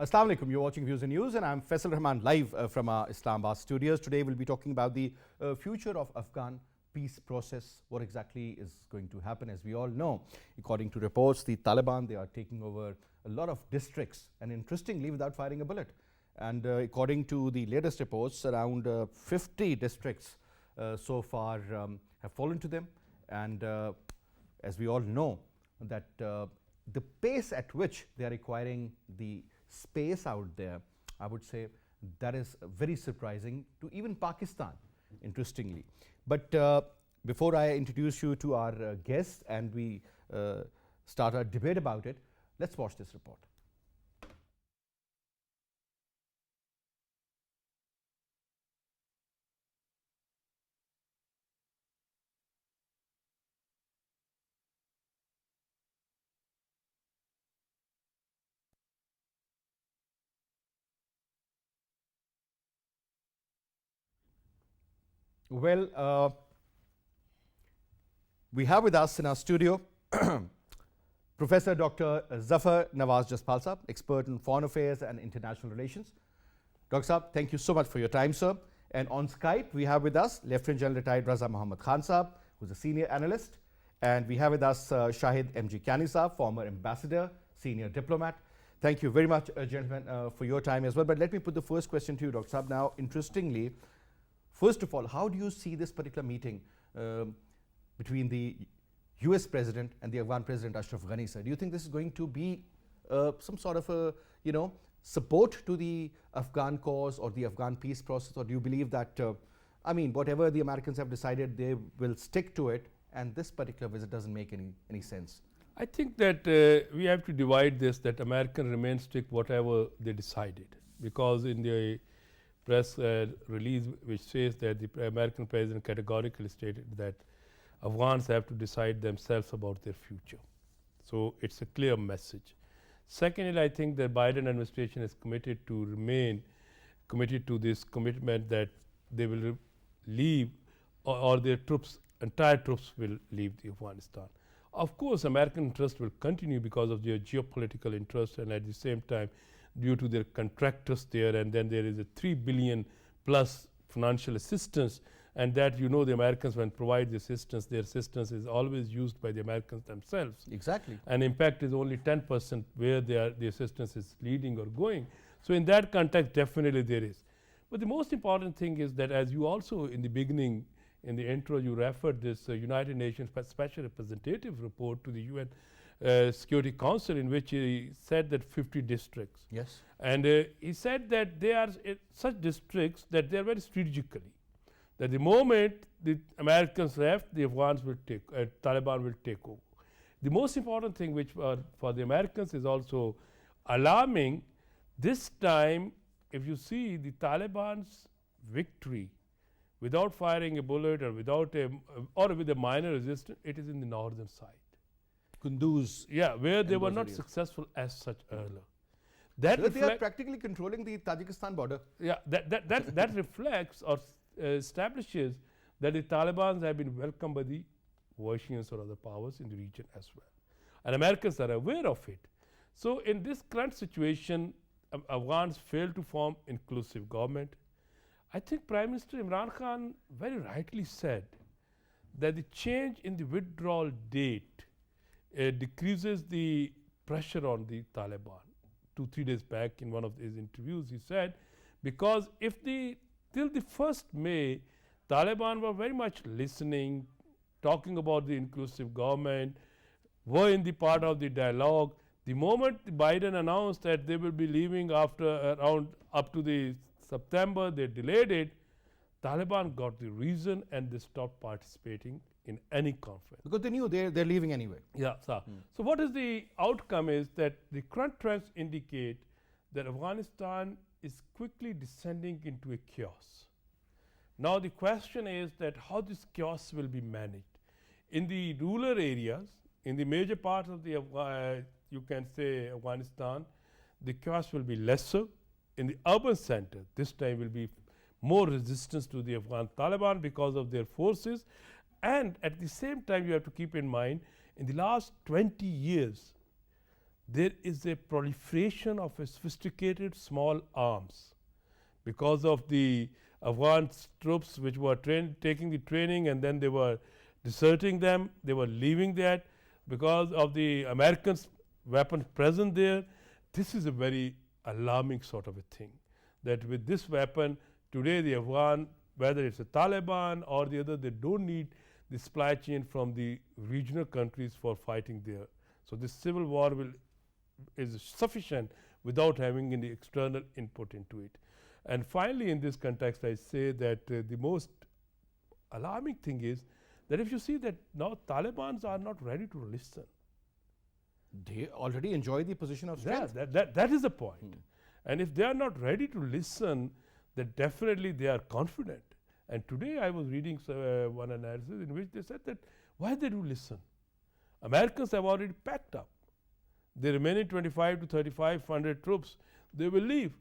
Assalamu alaikum. You're watching Views and News, and I'm Faisal Rehman live from our Islamabad studios. Today we'll be talking about the future of Afghan peace process. What exactly is going to happen? As we all know, according to reports, the Taliban, they are taking over a lot of districts, and interestingly, without firing a bullet. And according to the latest reports, around 50 districts so far have fallen to them. And as we all know, that the pace at which they are acquiring the space out there, I would say that is very surprising to even Pakistan, interestingly. But before I introduce you to our guests and we start our debate about it, let's watch this report. Well, we have with us in our studio Professor Dr. Zafar Nawaz Jaspal Sahab, expert in foreign affairs and international relations. Dr. Sahab, thank you so much for your time, sir. And on Skype, we have with us Lieutenant General retired Raza Muhammad Khan Sahab, who's a senior analyst. And we have with us Shahid M.G. Kiani Sahab, former ambassador, senior diplomat. Thank you very much, gentlemen, for your time as well. But let me put the first question to you, Dr. Sahab. Now, interestingly, first of all, how do you see this particular meeting between the US President and the Afghan President Ashraf Ghani, sir? Do you think this is going to be some sort of a, support to the Afghan cause or the Afghan peace process, or do you believe that, whatever the Americans have decided, they will stick to it, and this particular visit doesn't make any sense? I think that we have to divide this, that American remain strict whatever they decided, because in the press release which says that the American president categorically stated that Afghans have to decide themselves about their future. So it's a clear message. Secondly, I think the Biden administration is committed to remain committed to this commitment that they will leave, or their troops, entire troops will leave the Afghanistan. Of course, American interest will continue because of their geopolitical interest, and at the same time due to their contractors there, and then there is a $3 billion plus financial assistance, and that the Americans, when provide the assistance, their assistance is always used by the Americans themselves. Exactly. And impact is only 10% where the assistance is leading or going. So in that context, definitely there is. But the most important thing is that, as you also in the beginning, in the intro, you referred this United Nations Special Representative report to the UN Security Council, in which he said that 50 districts. Yes. And he said that they are such districts that they are very strategically. That the moment the Americans left, the Afghans will take, Taliban will take over. The most important thing which for the Americans is also alarming, this time, if you see the Taliban's victory without firing a bullet or without or with a minor resistance, it is in the northern side. Kunduz. Yeah, where they were not successful as such earlier. So they are practically controlling the Tajikistan border. Yeah, that reflects or establishes that the Taliban have been welcomed by the Russians or other powers in the region as well. And Americans are aware of it. So in this current situation, Afghans failed to form inclusive government. I think Prime Minister Imran Khan very rightly said that the change in the withdrawal date decreases the pressure on the Taliban. 2-3 days back in one of his interviews, he said, because if till the 1st May, Taliban were very much listening, talking about the inclusive government, were in the part of the dialogue. The moment Biden announced that they will be leaving after around up to the September, they delayed it, Taliban got the reason and they stopped participating in any conference. Because they knew they're leaving anyway. Yeah. So what is the outcome is that the current trends indicate that Afghanistan is quickly descending into a chaos. Now the question is that how this chaos will be managed. In the rural areas, in the major parts of the you can say Afghanistan, the chaos will be lesser. In the urban center, this time will be more resistance to the Afghan Taliban because of their forces. And at the same time, you have to keep in mind, in the last 20 years, there is a proliferation of a sophisticated small arms because of the Afghan troops which were taking the training and then they were deserting them, they were leaving that because of the Americans' weapons present there. This is a very alarming sort of a thing, that with this weapon, today the Afghan, whether it's a Taliban or the other, they don't need the supply chain from the regional countries for fighting there. So this civil war is sufficient without having any external input into it. And finally, in this context, I say that the most alarming thing is that if you see that now Talibans are not ready to listen. They already enjoy the position of Yeah, strength. that is the point. And if they are not ready to listen, then definitely they are confident. And today I was reading one analysis in which they said that why they do listen? Americans have already packed up. The remaining 25 to 3,500 troops, they will leave.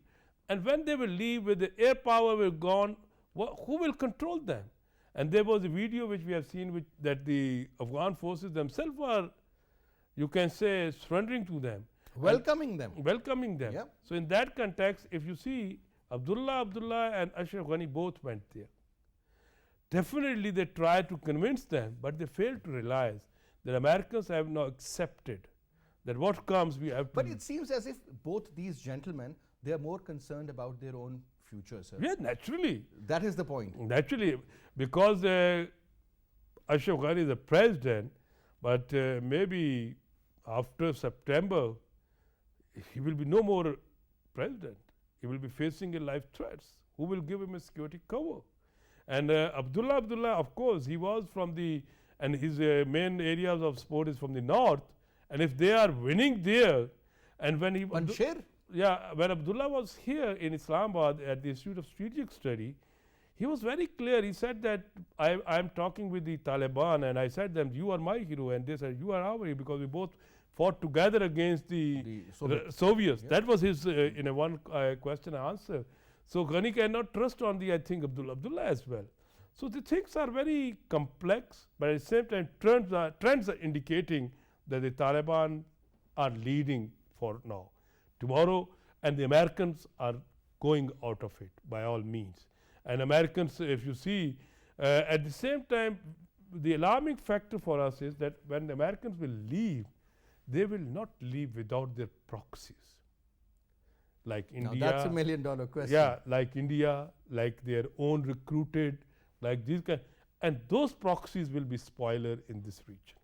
And when they will leave, with the air power will gone, who will control them? And there was a video which we have seen that the Afghan forces themselves were, you can say, surrendering to them. Welcoming them. Welcoming them. Yeah. So in that context, if you see, Abdullah and Ashraf Ghani both went there. Definitely they tried to convince them, but they failed to realize that Americans have now accepted that what comes we have to. But it seems as if both these gentlemen, they are more concerned about their own future, sir. Yeah, naturally. That is the point. Naturally, because Ashraf Ghani is the president, but maybe after September, he will be no more president. He will be facing a life threats. Who will give him a security cover? And Abdullah, of course, he was from and his main areas of sport is from the north. And if they are winning there, and when he when Abdullah was here in Islamabad at the Institute of Strategic Study, he was very clear. He said that I am talking with the Taliban, and I said them, you are my hero, and they said you are our hero, because we both fought together against the Soviets. Yeah. That was his in a one question answer. So Ghani cannot trust on the, I think, Abdullah as well. So the things are very complex, but at the same time trends are indicating that the Taliban are leading for now. Tomorrow, and the Americans are going out of it by all means. And Americans, if you see, at the same time, the alarming factor for us is that when the Americans will leave, they will not leave without their proxies. Like India. Now that's $1 million question. Yeah, like India, like their own recruited, like these kind. And those proxies will be spoiler in this region.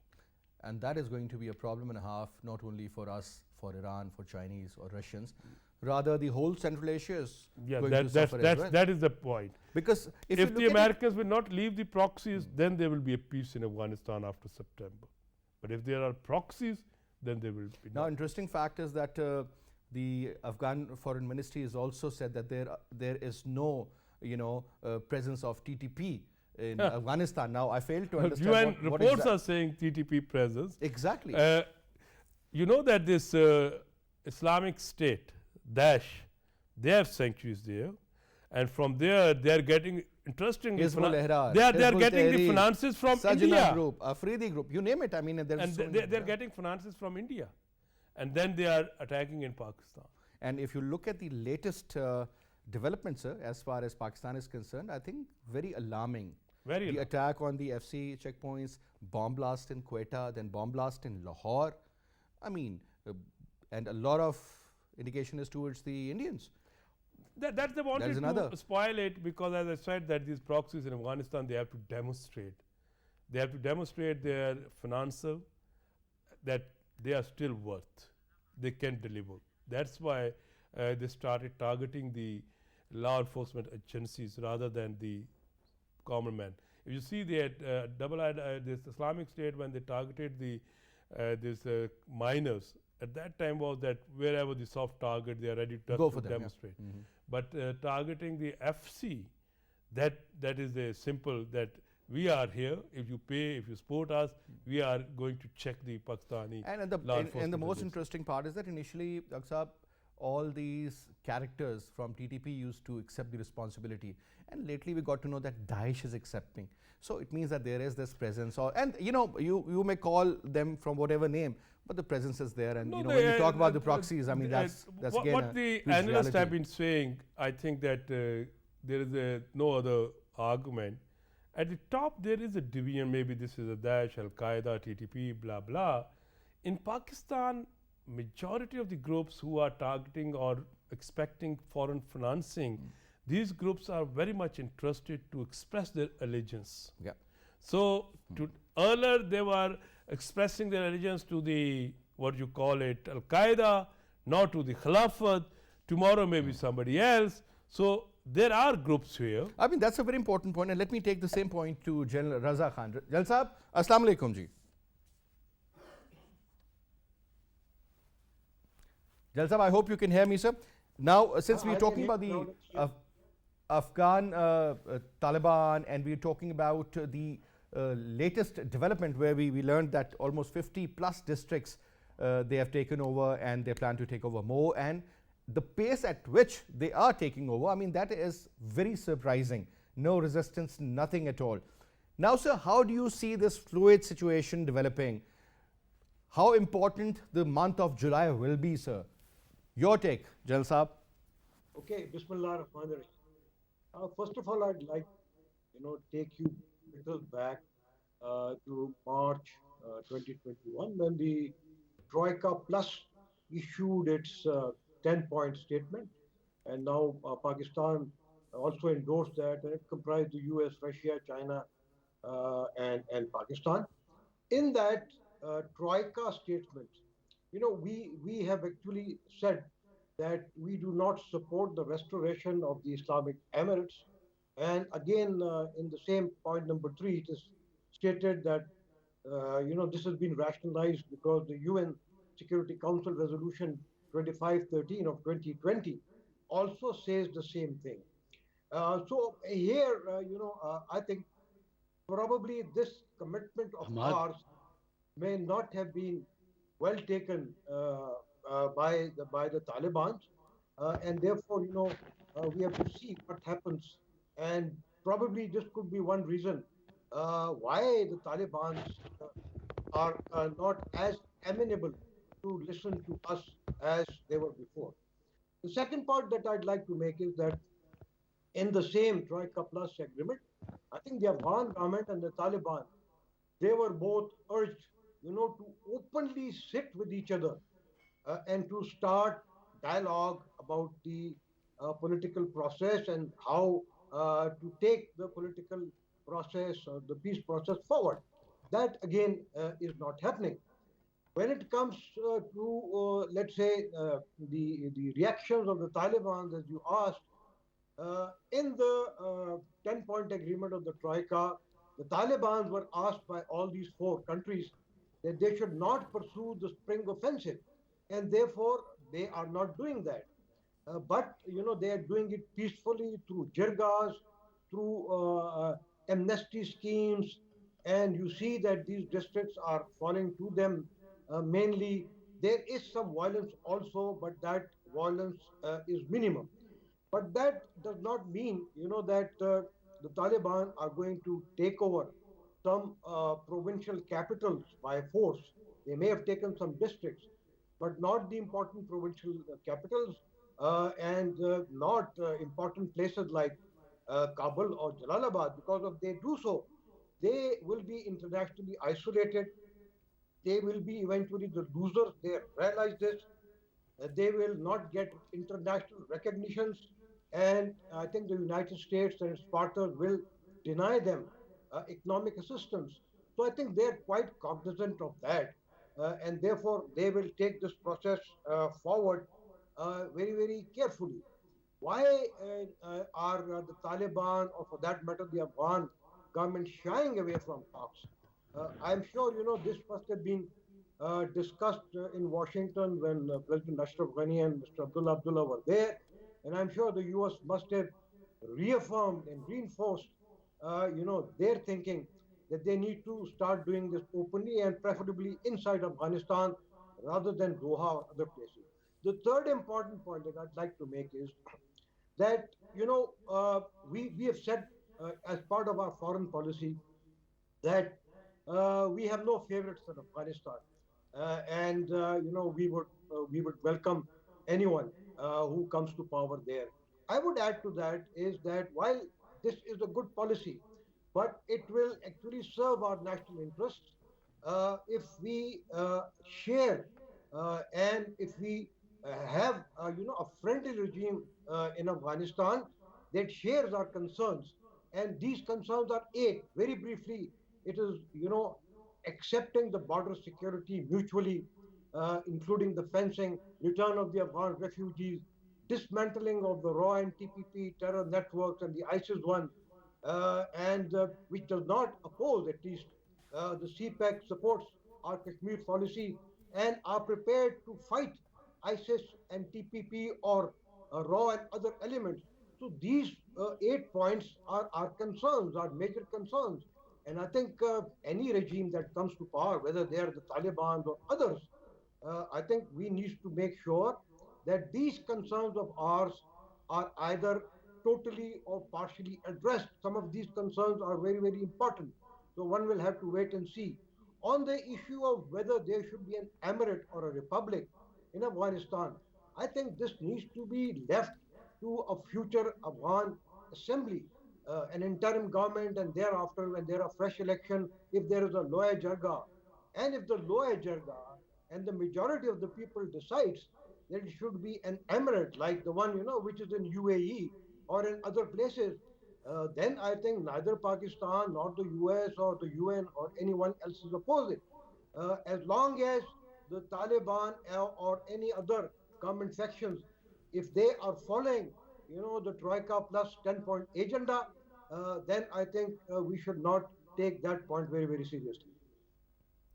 And that is going to be a problem and a half, not only for us, for Iran, for Chinese or Russians. Rather, the whole Central Asia is going to suffer as well. That is the point. Because if the Americans will not leave the proxies, then there will be a peace in Afghanistan after September. But if there are proxies, then there will be. Now, interesting fact is that the Afghan Foreign Ministry has also said that there is no, presence of TTP in Afghanistan. Now, I fail to understand. UN reports are saying TTP presence. Exactly. You know that this Islamic State, Daesh, they have sanctuaries there, and from there they are getting interesting. They are getting the finances from India. Group, Afridi Group, you name it. I mean, they're getting finances from India, and then they are attacking in Pakistan. And if you look at the latest developments, sir, as far as Pakistan is concerned, I think very alarming. The attack on the FC checkpoints, bomb blast in Quetta, then bomb blast in Lahore. I mean, and a lot of indication is towards the Indians. That's they wanted to spoil it, because as I said that these proxies in Afghanistan, they have to demonstrate. They have to demonstrate their financial, that they are still worth. They can deliver. That's why they started targeting the law enforcement agencies rather than the common man. If you see that this Islamic State, when they targeted miners, at that time was that wherever the soft target, they are ready to demonstrate. Yeah. Mm-hmm. But targeting the FC, that is a simple, that we are here, if you pay, if you support us, we are going to check the Pakistani and the most interesting part is that initially, Dr. Saab, all these characters from TTP used to accept the responsibility. And lately we got to know that Daesh is accepting. So it means that there is this presence, and you may call them from whatever name, but the presence is there. And No, when you talk about the proxies, I mean that's again what the huge analysts have reality. been saying. I think that there is no other argument. At the top, there is a division. Maybe this is a Daesh, Al Qaeda, TTP, blah blah. In Pakistan, majority of the groups who are targeting or expecting foreign financing, these groups are very much interested to express their allegiance. Yeah. So earlier they were expressing their allegiance to the what you call it Al Qaeda, not to the Khilafat. Tomorrow maybe somebody else. So there are groups here. I mean that's a very important point, and let me take the same point to General Raza Khan. General Saab, Assalamu Alaikum ji. General Saab, I hope you can hear me, sir. Now, since we're talking about the Afghan Taliban, and we're talking about the latest development where we learned that almost 50 plus districts they have taken over, and they plan to take over more, and the pace at which they are taking over, I mean that is very surprising. No resistance, nothing at all. Now sir, how do you see this fluid situation developing? How important the month of July will be, sir? Your take, General Saab. Okay, Bismillah ar-Rahman ar-Rahim. First of all, I'd like, take you a little back to March 2021 when the Troika Plus issued its 10-point statement, and now Pakistan also endorsed that, and it comprised the US, Russia, China, and Pakistan. In that Troika statement, we have actually said that we do not support the restoration of the Islamic Emirates. And again, in the same point number 3, it is stated that, this has been rationalized because the UN Security Council Resolution 2513 of 2020 also says the same thing. So here, I think probably this commitment of ours may not have been well taken by the Taliban, and therefore, we have to see what happens. And probably this could be one reason why the Taliban are not as amenable to listen to us as they were before. The second part that I'd like to make is that in the same Troika Plus agreement, I think the Afghan government and the Taliban, they were both urged, to openly sit with each other and to start dialogue about the political process and how to take the political process or the peace process forward. That again is not happening. When it comes to, let's say, the reactions of the Taliban, as you asked, in the 10-point agreement of the Troika, the Taliban were asked by all these 4 countries that they should not pursue the spring offensive, and therefore they are not doing that. But they are doing it peacefully through jirgas, through amnesty schemes, and you see that these districts are falling to them. Mainly, there is some violence also, but that violence is minimum. But that does not mean, that the Taliban are going to take over some provincial capitals by force. They may have taken some districts, but not the important provincial capitals and not important places like Kabul or Jalalabad, because if they do so, they will be internationally isolated. They will be eventually the losers. They realize this. They will not get international recognitions. And I think the United States and its partners will deny them economic assistance. So I think they're quite cognizant of that. And therefore, they will take this process forward very, very carefully. Why are the Taliban, or for that matter, the Afghan government, shying away from talks? I'm sure, this must have been discussed in Washington when President Ashraf Ghani and Mr. Abdullah were there. And I'm sure the US must have reaffirmed and reinforced, their thinking that they need to start doing this openly and preferably inside Afghanistan rather than Doha or other places. The third important point that I'd like to make is that we have said as part of our foreign policy that we have no favorites in Afghanistan, and we would welcome anyone who comes to power there. I would add to that is that while this is a good policy, but it will actually serve our national interests if we share and if we have a friendly regime in Afghanistan that shares our concerns, and these concerns are eight. Very briefly, it is accepting the border security mutually, including the fencing, return of the Afghan refugees, dismantling of the raw and TPP terror networks and the ISIS one, and which does not oppose, at least the CPEC supports our Kashmir policy and are prepared to fight ISIS and TPP or raw and other elements. So these 8 points are our concerns, our major concerns. And I think any regime that comes to power, whether they are the Taliban or others, I think we need to make sure that these concerns of ours are either totally or partially addressed. Some of these concerns are very, very important. So one will have to wait and see. On the issue of whether there should be an emirate or a republic in Afghanistan, I think this needs to be left to a future Afghan assembly, an interim government, and thereafter, when there are fresh election, if there is a loya jarga, and if the loya jarga and the majority of the people decides that it should be an emirate like the one which is in UAE or in other places, then I think neither Pakistan nor the US or the UN or anyone else is opposed it. As long as the Taliban or any other government sections, if they are following, the Troika plus 10-point agenda, then I think we should not take that point very, very seriously.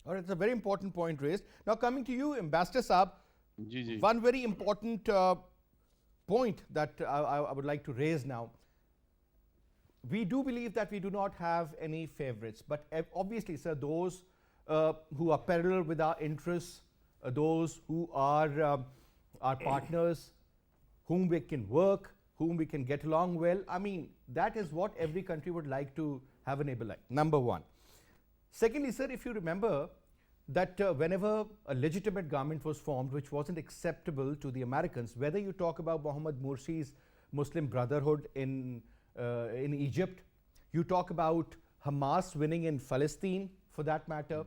All right, it's a very important point raised. Now, coming to you, Ambassador Saab, one very important point that I would like to raise now. We do believe that we do not have any favorites, but obviously, sir, those who are parallel with our interests, those who are our partners, whom we can work, whom we can get along well. I mean, that is what every country would like to have a neighbor like, number one. Secondly, sir, if you remember that whenever a legitimate government was formed which wasn't acceptable to the Americans, whether you talk about Mohammed Morsi's Muslim Brotherhood in Egypt, you talk about Hamas winning in Palestine for that matter,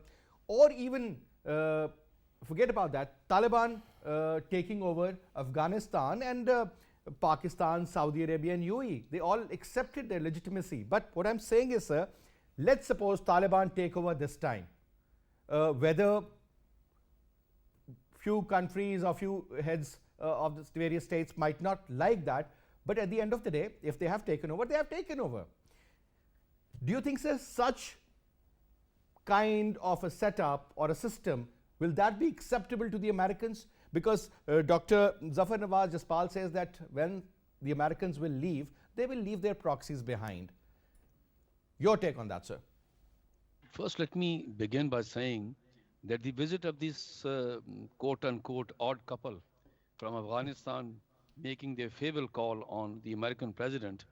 or even forget about that, Taliban taking over Afghanistan and Pakistan, Saudi Arabia and UAE, they all accepted their legitimacy. But what I'm saying is, sir, let's suppose Taliban take over this time. Whether few countries or few heads of the various states might not like that, but at the end of the day, if they have taken over, they have taken over. Do you think, sir, such kind of a setup or a system, will that be acceptable to the Americans? Because Dr. Zafar Nawaz Jaspal says that when the Americans will leave, they will leave their proxies behind. Your take on that, sir? First, let me begin by saying that the visit of this quote-unquote odd couple from Afghanistan making their farewell call on the American president,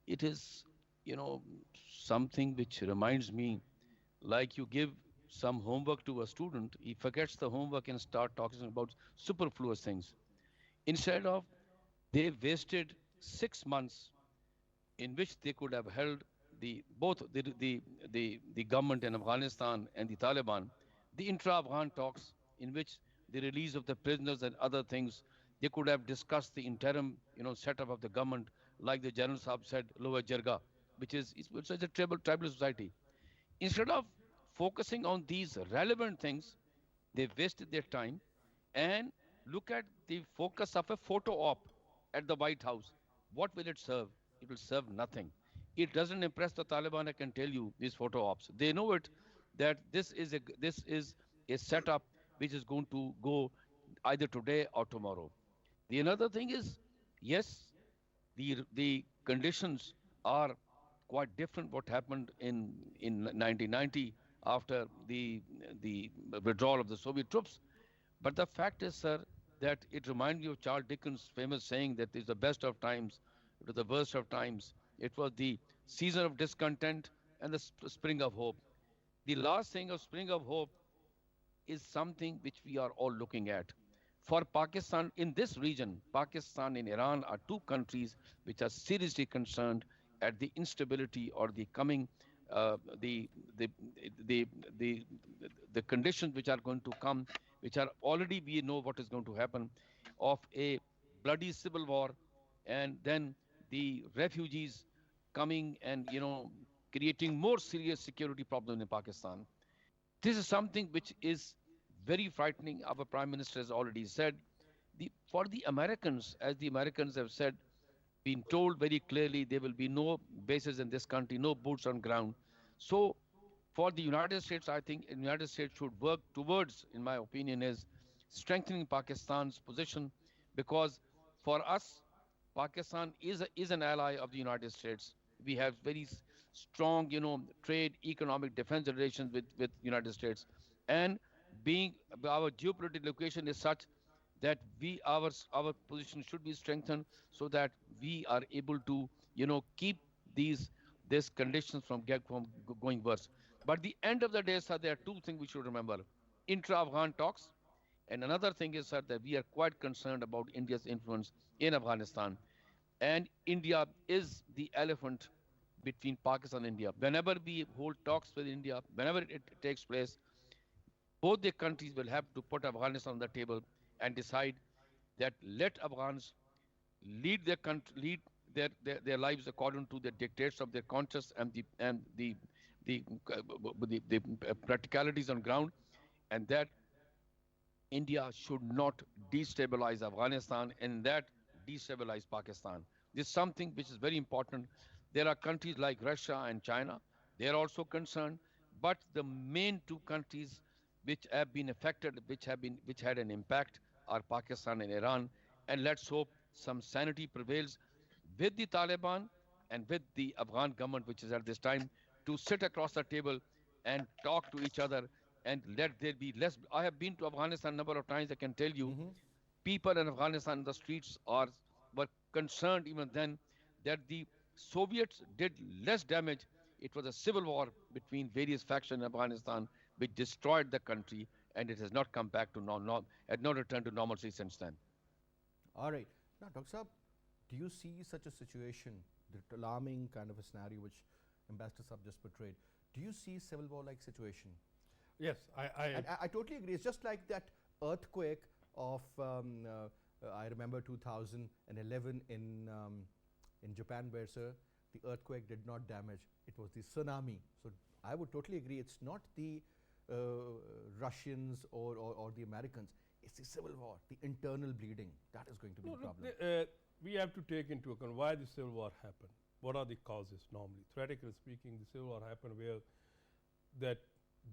it is, something which reminds me, like you give some homework to a student, he forgets the homework and start talking about superfluous things. Instead of, they wasted 6 months in which they could have held both the government in Afghanistan and the Taliban, the intra-Afghan talks in which the release of the prisoners and other things, they could have discussed the interim, setup of the government, like the General Saab said, Lower Jirga, which is such a tribal society. Instead of focusing on these relevant things, they wasted their time and look at the focus of a photo op at the White House. What will it serve? It will serve nothing. It doesn't impress the Taliban, I can tell you, these photo ops. They know it, that this is a setup which is going to go either today or tomorrow. The another thing is, yes, the conditions are quite different what happened in 1990 after the withdrawal of the Soviet troops. But the fact is, sir, that it reminds me of Charles Dickens' famous saying that it's the best of times, it was the worst of times. It was the season of discontent and the spring of hope. The last thing of spring of hope is something which we are all looking at. For Pakistan, in this region, Pakistan and Iran are two countries which are seriously concerned at the instability or the coming, uh, the, the, the, the, the conditions which are going to come, which are already we know what is going to happen, of a bloody civil war, and then the refugees coming and creating more serious security problems in Pakistan. This is something which is very frightening. Our Prime Minister has already said. For the Americans, as the Americans have said, been told very clearly there will be no bases in this country, no boots on ground. So for the United States, I think the United States should work towards, in my opinion, is strengthening Pakistan's position, because for us, Pakistan is an ally of the United States. We have very strong, trade, economic, defense relations with United States, and being our geopolitical location is such that our position should be strengthened so that we are able to keep these conditions from going worse. But the end of the day, sir, there are two things we should remember: intra-Afghan talks, and another thing is, sir, that we are quite concerned about India's influence in Afghanistan. And India is the elephant between Pakistan and India. Whenever we hold talks with India, whenever it takes place, both the countries will have to put Afghanistan on the table and decide that let Afghans lead their country, lead their lives according to the dictates of their conscience and the, the practicalities on ground, and that India should not destabilize Afghanistan and that destabilize Pakistan. This is something which is very important. There are countries like Russia and China. They are also concerned, but the main two countries which have been affected, which had an impact, are Pakistan and Iran. And let's hope some sanity prevails with the Taliban and with the Afghan government, which is at this time, to sit across the table and talk to each other and let there be less. I have been to Afghanistan a number of times. I can tell you, people in Afghanistan in the streets were concerned even then that the Soviets did less damage. It was a civil war between various factions in Afghanistan which destroyed the country, and it has not come back to had not returned to normalcy since then. All right. Now, Dr. Saab, do you see such a situation, the alarming kind of a scenario which Ambassador Saab just portrayed? Do you see civil war-like situation? Yes, I totally agree. It's just like that earthquake of I remember 2011 in Japan, where, sir, the earthquake did not damage. It was the tsunami. So I would totally agree. It's not the Russians or the Americans. It's the civil war, the internal bleeding. That is going to be the problem. We have to take into account why the civil war happened. What are the causes normally? Theoretically speaking, the civil war happened where that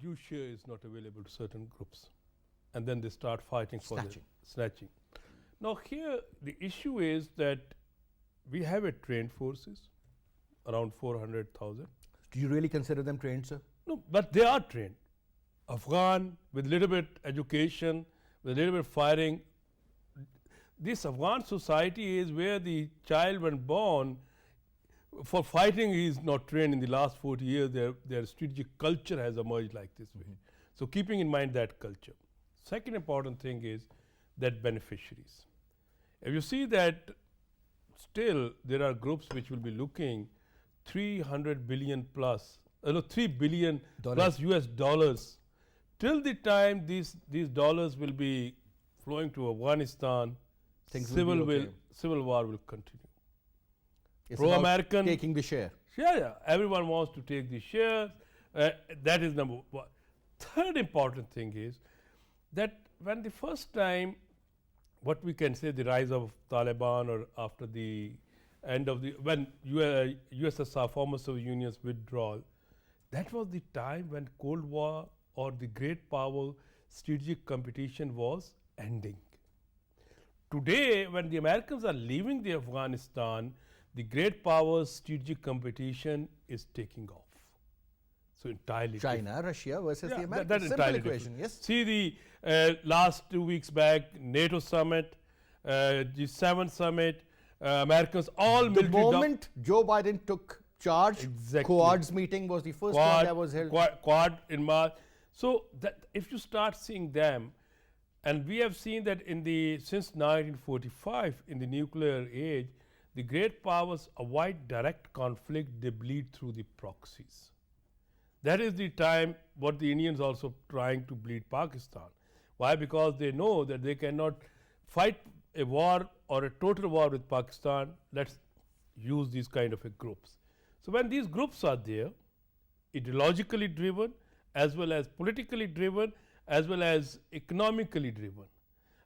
due share is not available to certain groups, and then they start fighting for snatching. Now here the issue is that we have a trained forces, around 400,000. Do you really consider them trained, sir? No, but they are trained. Afghan, with little bit education, with little bit firing. This Afghan society is where the child, when born, for fighting he is not trained. In the last 40 years, their strategic culture has emerged like this way. So keeping in mind that culture. Second important thing is that beneficiaries. If you see that still there are groups which will be looking 300 billion plus, 3 billion plus US dollars. Till the time these dollars will be flowing to Afghanistan, civil war will continue. It's Pro-American, taking the share. Yeah, everyone wants to take the shares. That is number one. Third important thing is that when the first time, what we can say, the rise of Taliban, or after the end of when USSR, former Soviet Union's withdrawal, that was the time when Cold War or the great power strategic competition was ending. Today, when the Americans are leaving the Afghanistan, the great powers strategic competition is taking off. So entirely China, Russia versus the Yeah, Americans. that's Simple entirely equation, different. yes. See the last 2 weeks back, NATO summit, G7 summit, Americans all The military moment Joe Biden took charge, Exactly. Quad's meeting was the first one that was held. Quad in March. So that if you start seeing them, and we have seen that since 1945 in the nuclear age, the great powers avoid direct conflict; they bleed through the proxies. That is the time what the Indians also trying to bleed Pakistan. Why? Because they know that they cannot fight a war or a total war with Pakistan. Let's use these kind of groups. So when these groups are there, ideologically driven, as well as politically driven, as well as economically driven,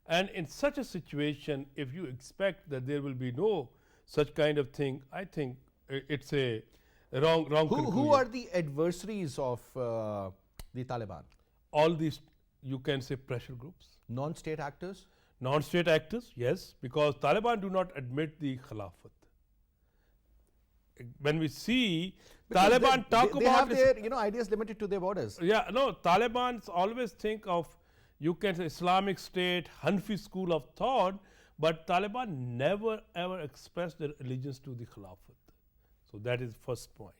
and in such a situation, if you expect that there will be no such kind of thing, I think it's a wrong Who conclusion. are the adversaries of the Taliban? All these, you can say, pressure groups, Non-state actors? non-state actors, yes, because Taliban do not admit the Khilafat. When we see Because Taliban talk they about have their ideas limited to their borders. yeah, no, Taliban's always think of, you can say, Islamic State, Hanfi school of thought, but Taliban never ever expressed their allegiance to the Khilafat. So that is first point.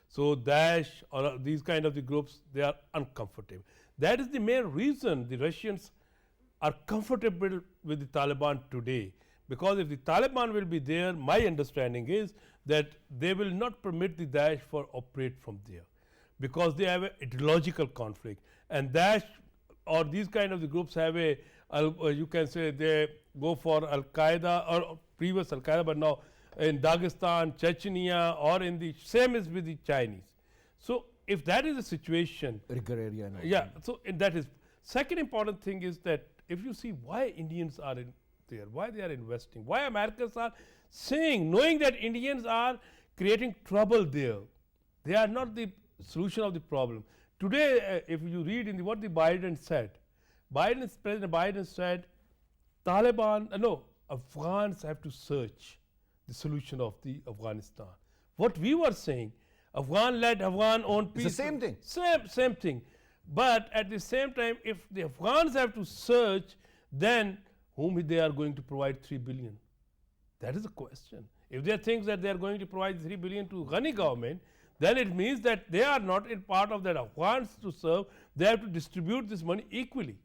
So Daesh or these kind of the groups, they are uncomfortable. That is the main reason the Russians are comfortable with the Taliban today. Because if the Taliban will be there, my understanding is that they will not permit the Daesh for operate from there, because they have an ideological conflict, and Daesh or these kind of the groups have you can say they go for Al Qaeda or previous Al Qaeda, but now in Dagestan, Chechnya, or in the same is with the Chinese. So if that is the situation, Rigor area. And all yeah, so that is second important thing is that if you see why Indians are in there, why they are investing, why Americans are saying, knowing that Indians are creating trouble there, they are not the solution of the problem. Today, if you read in what the Biden said, President Biden said, Afghans have to search the solution of the Afghanistan. What we were saying, Afghan-led, Afghan-owned peace. It's the same thing. Same thing. But at the same time, if the Afghans have to search, then whom they are going to provide 3 billion? That is a question. If they think that they are going to provide 3 billion to Ghani government, then it means that they are not in part of that Afghans to serve. They have to distribute this money equally.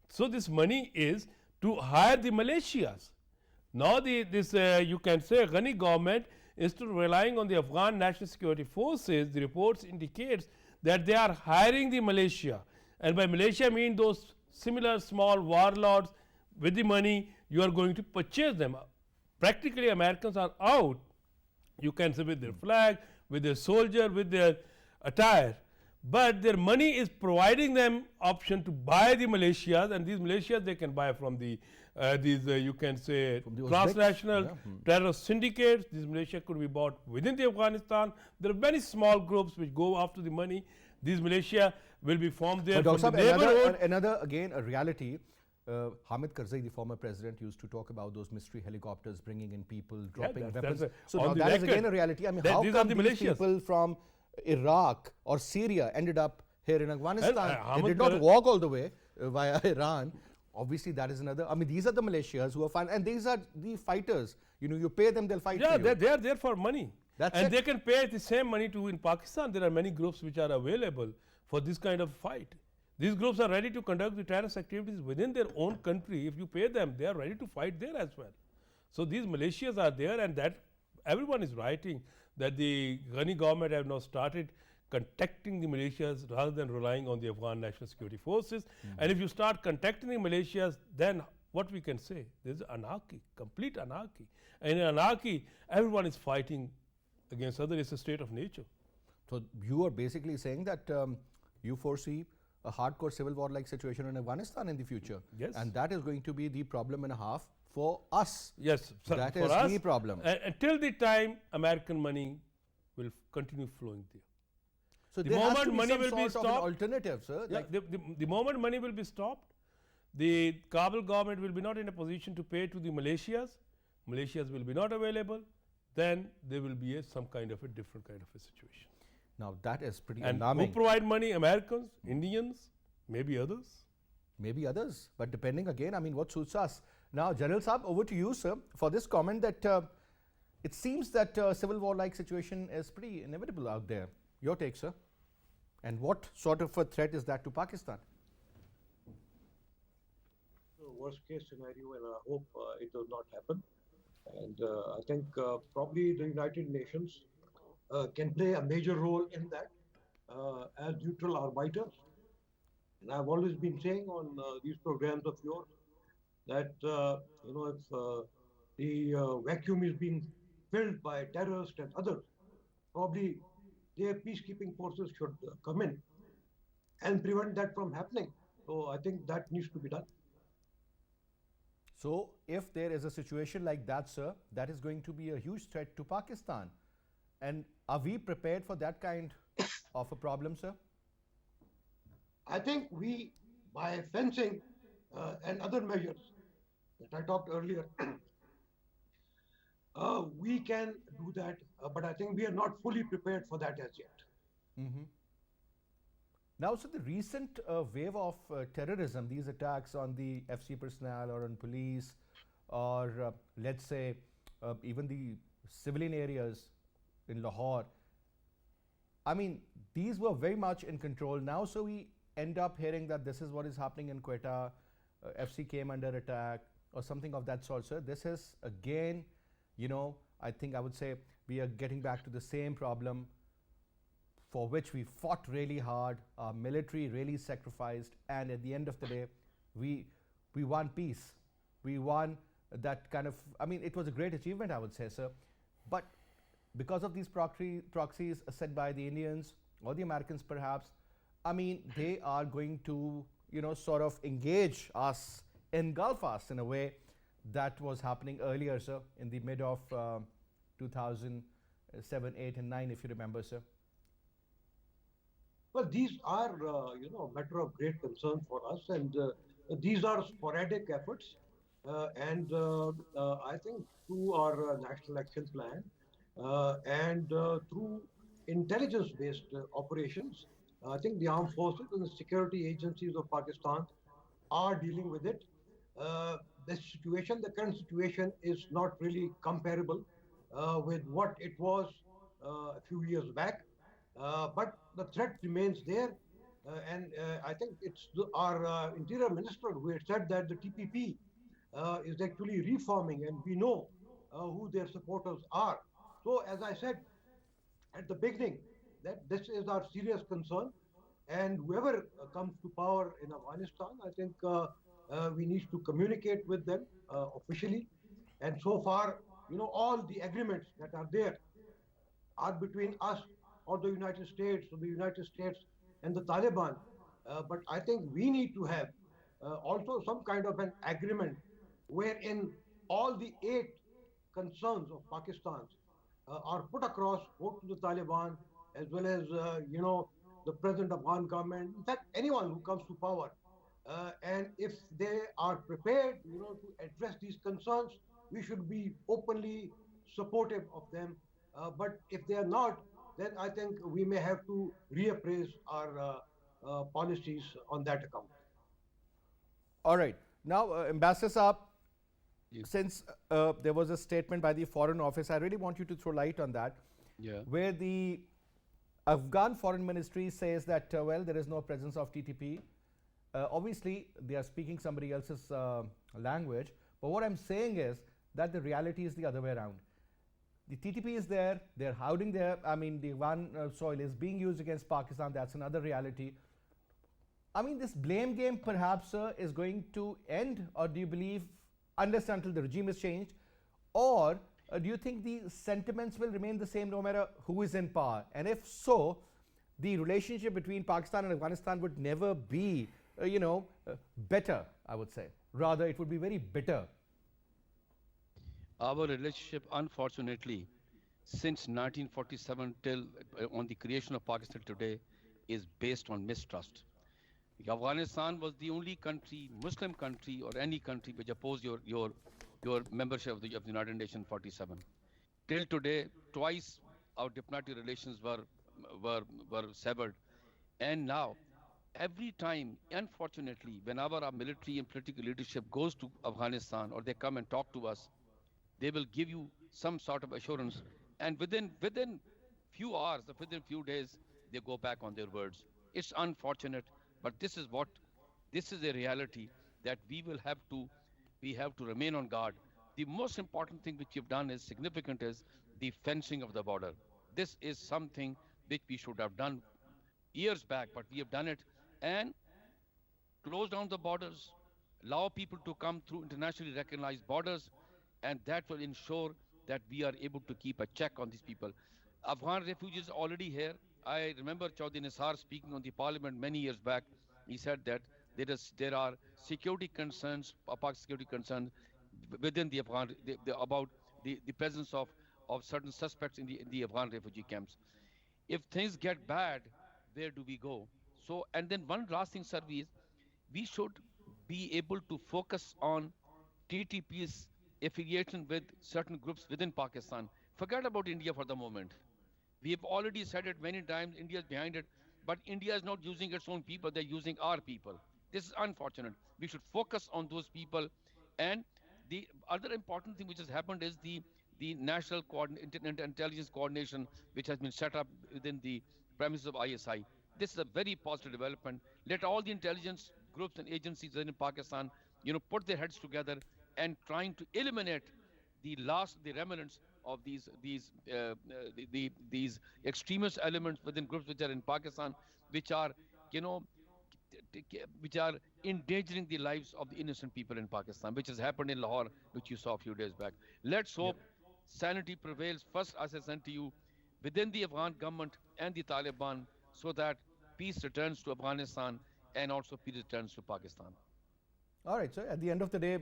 So this money is to hire the militias. Now you can say Ghani government, instead of relying on the Afghan National Security Forces, the reports indicates that they are hiring the militia. And by militia I mean those similar small warlords. With the money you are going to purchase them. Practically Americans are out, you can say, with their flag, with their soldier, with their attire. But their money is providing them option to buy the militias, and these militias they can buy from the you can say transnational terrorist syndicates. These militia could be bought within the Afghanistan. There are many small groups which go after the money. These militia will be formed there But from Dr. the neighborhood. another again a reality. Hamid Karzai, the former president, used to talk about those mystery helicopters bringing in people, dropping weapons. So now that is again a reality. I mean, how these come are the these militias. people from Iraq or Syria ended up here in Afghanistan? They Hamid did not walk all the way via Iran. Obviously, that is another. I mean, these are the militias who are fine, and these are the fighters. You pay them, they'll fight for you. They are there for money. That's and it. they can pay the same money to. In Pakistan, there are many groups which are available for this kind of fight. These groups are ready to conduct the terrorist activities within their own country. If you pay them, they are ready to fight there as well. So these militias are there, and that everyone is writing that the Ghani government have now started contacting the militias rather than relying on the Afghan National Security Forces. And if you start contacting the militias, then what we can say? There's anarchy, complete anarchy. And in anarchy, everyone is fighting against other. It's a state of nature. So you are basically saying that you foresee a hardcore civil war-like situation in Afghanistan in the future. Yes. And that is going to be the problem and a half for us. Yes. So That for is us, the problem. Until the time American money will continue flowing there. So The there has moment to be money some will be sort of an stopped- alternative, sir. Yeah, the moment money will be stopped, the Kabul government will be not in a position to pay to the militias. Militias will be not available. Then there will be some kind of a different kind of a situation. Now that is pretty And who alarming. provide money? Americans, Indians, maybe others. Maybe others, but depending again, I mean, what suits us. Now, General Saab, over to you, sir, for this comment that it seems that civil war-like situation is pretty inevitable out there. Your take, sir. And what sort of a threat is that to Pakistan? The worst case scenario, and I hope it does not happen. And I think probably the United Nations can play a major role in that as neutral arbiters. And I've always been saying on these programs of yours that if the vacuum is being filled by terrorists and others, probably their peacekeeping forces should come in and prevent that from happening. So I think that needs to be done. So, if there is a situation like that, sir, that is going to be a huge threat to Pakistan. And are we prepared for that kind of a problem, sir? I think we, by fencing and other measures that I talked earlier, we can do that, but I think we are not fully prepared for that as yet. Now, so the recent wave of terrorism, these attacks on the FC personnel or on police, or let's say even the civilian areas in Lahore, I mean, these were very much in control. Now, so we end up hearing that this is what is happening in Quetta, FC came under attack, or something of that sort, sir. This is again, I think I would say we are getting back to the same problem for which we fought really hard, our military really sacrificed, and at the end of the day, we won peace. We won that kind of, I mean, it was a great achievement, I would say, sir. But because of these proxies set by the Indians or the Americans perhaps, I mean, they are going to, sort of engage us, engulf us in a way that was happening earlier, sir, in the mid of 2007, 8 and 9, if you remember, sir. Well, these are, a matter of great concern for us, and these are sporadic efforts. And I think through our National Action Plan and through intelligence-based operations, I think the armed forces and the security agencies of Pakistan are dealing with it. The current situation is not really comparable with what it was a few years back. But the threat remains there. And I think it's our Interior Minister who had said that the TPP is actually reforming, and we know who their supporters are. So, as I said at the beginning, that this is our serious concern. And whoever comes to power in Afghanistan, I think we need to communicate with them officially. And so far, all the agreements that are there are between us or the United States and the Taliban. But I think we need to have also some kind of an agreement wherein all the 8 concerns of Pakistan's are put across both to the Taliban as well as, the present Afghan government, in fact, anyone who comes to power. And if they are prepared, to address these concerns, we should be openly supportive of them. But if they are not, then I think we may have to reappraise our policies on that account. All right. Now, Ambassador Saab, Yes. since there was a statement by the Foreign Office, I really want you to throw light on that, Yeah. where the Afghan Foreign Ministry says that, well, there is no presence of TTP. Obviously, they are speaking somebody else's language, but what I'm saying is that the reality is the other way around. The TTP is there, they're hiding there. I mean, the Afghan soil is being used against Pakistan, that's another reality. I mean, this blame game perhaps is going to end, or do you believe, unless until the regime is changed, or do you think the sentiments will remain the same no matter who is in power? And if so, the relationship between Pakistan and Afghanistan would never be, better, I would say. Rather, it would be very bitter. Our relationship, unfortunately, since 1947 till on the creation of Pakistan today, is based on mistrust. Afghanistan was the only country, Muslim country or any country, which opposed your membership of the United Nations 47. Till today, twice our diplomatic relations were were severed. And now, every time, unfortunately, whenever our military and political leadership goes to Afghanistan or they come and talk to us, they will give you some sort of assurance, and within few hours or within few days, they go back on their words. It's unfortunate, but this is a reality that we have to remain on guard. The most important thing which you've done is significant is the fencing of the border. This is something which we should have done years back, but we have done it. And close down the borders, allow people to come through internationally recognized borders, and that will ensure that we are able to keep a check on these people. Afghan refugees are already here. I remember Chaudhry Nisar speaking on the parliament many years back. He said that there are security concerns, Pakistan security concerns within the Afghan about the presence of certain suspects in the Afghan refugee camps. If things get bad, where do we go? So, and then one last thing, sir, is we should be able to focus on TTP's affiliation with certain groups within Pakistan. Forget about India for the moment. We have already said it many times, India is behind it, but India is not using its own people, they're using our people. This is unfortunate. We should focus on those people. And the other important thing which has happened is the National Intelligence Coordination, which has been set up within the premises of ISI. This is a very positive development. Let all the intelligence groups and agencies in Pakistan, put their heads together and trying to eliminate the remnants of these extremist elements within groups which are in Pakistan, which are, you know, which are endangering the lives of the innocent people in Pakistan, which has happened in Lahore, which you saw a few days back. Let's hope sanity prevails. First, as I said to you, within the Afghan government and the Taliban, so that peace returns to Afghanistan and also peace returns to Pakistan. All right, so at the end of the day,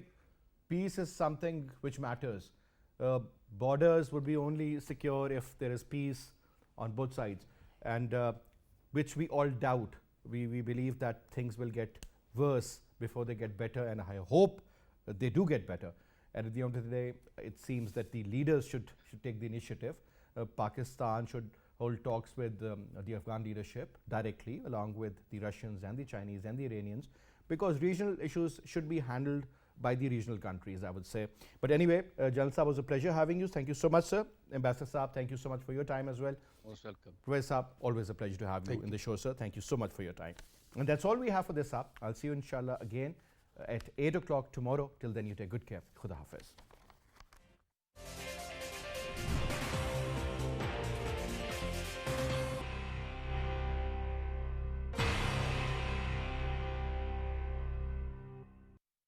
peace is something which matters. Borders would be only secure if there is peace on both sides, and which we all doubt. We believe that things will get worse before they get better, and I hope that they do get better. And at the end of the day, it seems that the leaders should take the initiative. Pakistan should hold talks with the Afghan leadership directly, along with the Russians and the Chinese and the Iranians, because regional issues should be handled by the regional countries, I would say. But anyway, Jalsa, was a pleasure having you. Thank you so much, sir. Ambassador Saab, thank you so much for your time as well. Most welcome. Professor Saab, always a pleasure to have you in the show, sir. Thank you so much for your time. And that's all we have for this, Saab. I'll see you inshallah again at 8 o'clock tomorrow. Till then, you take good care. Khuda Hafiz.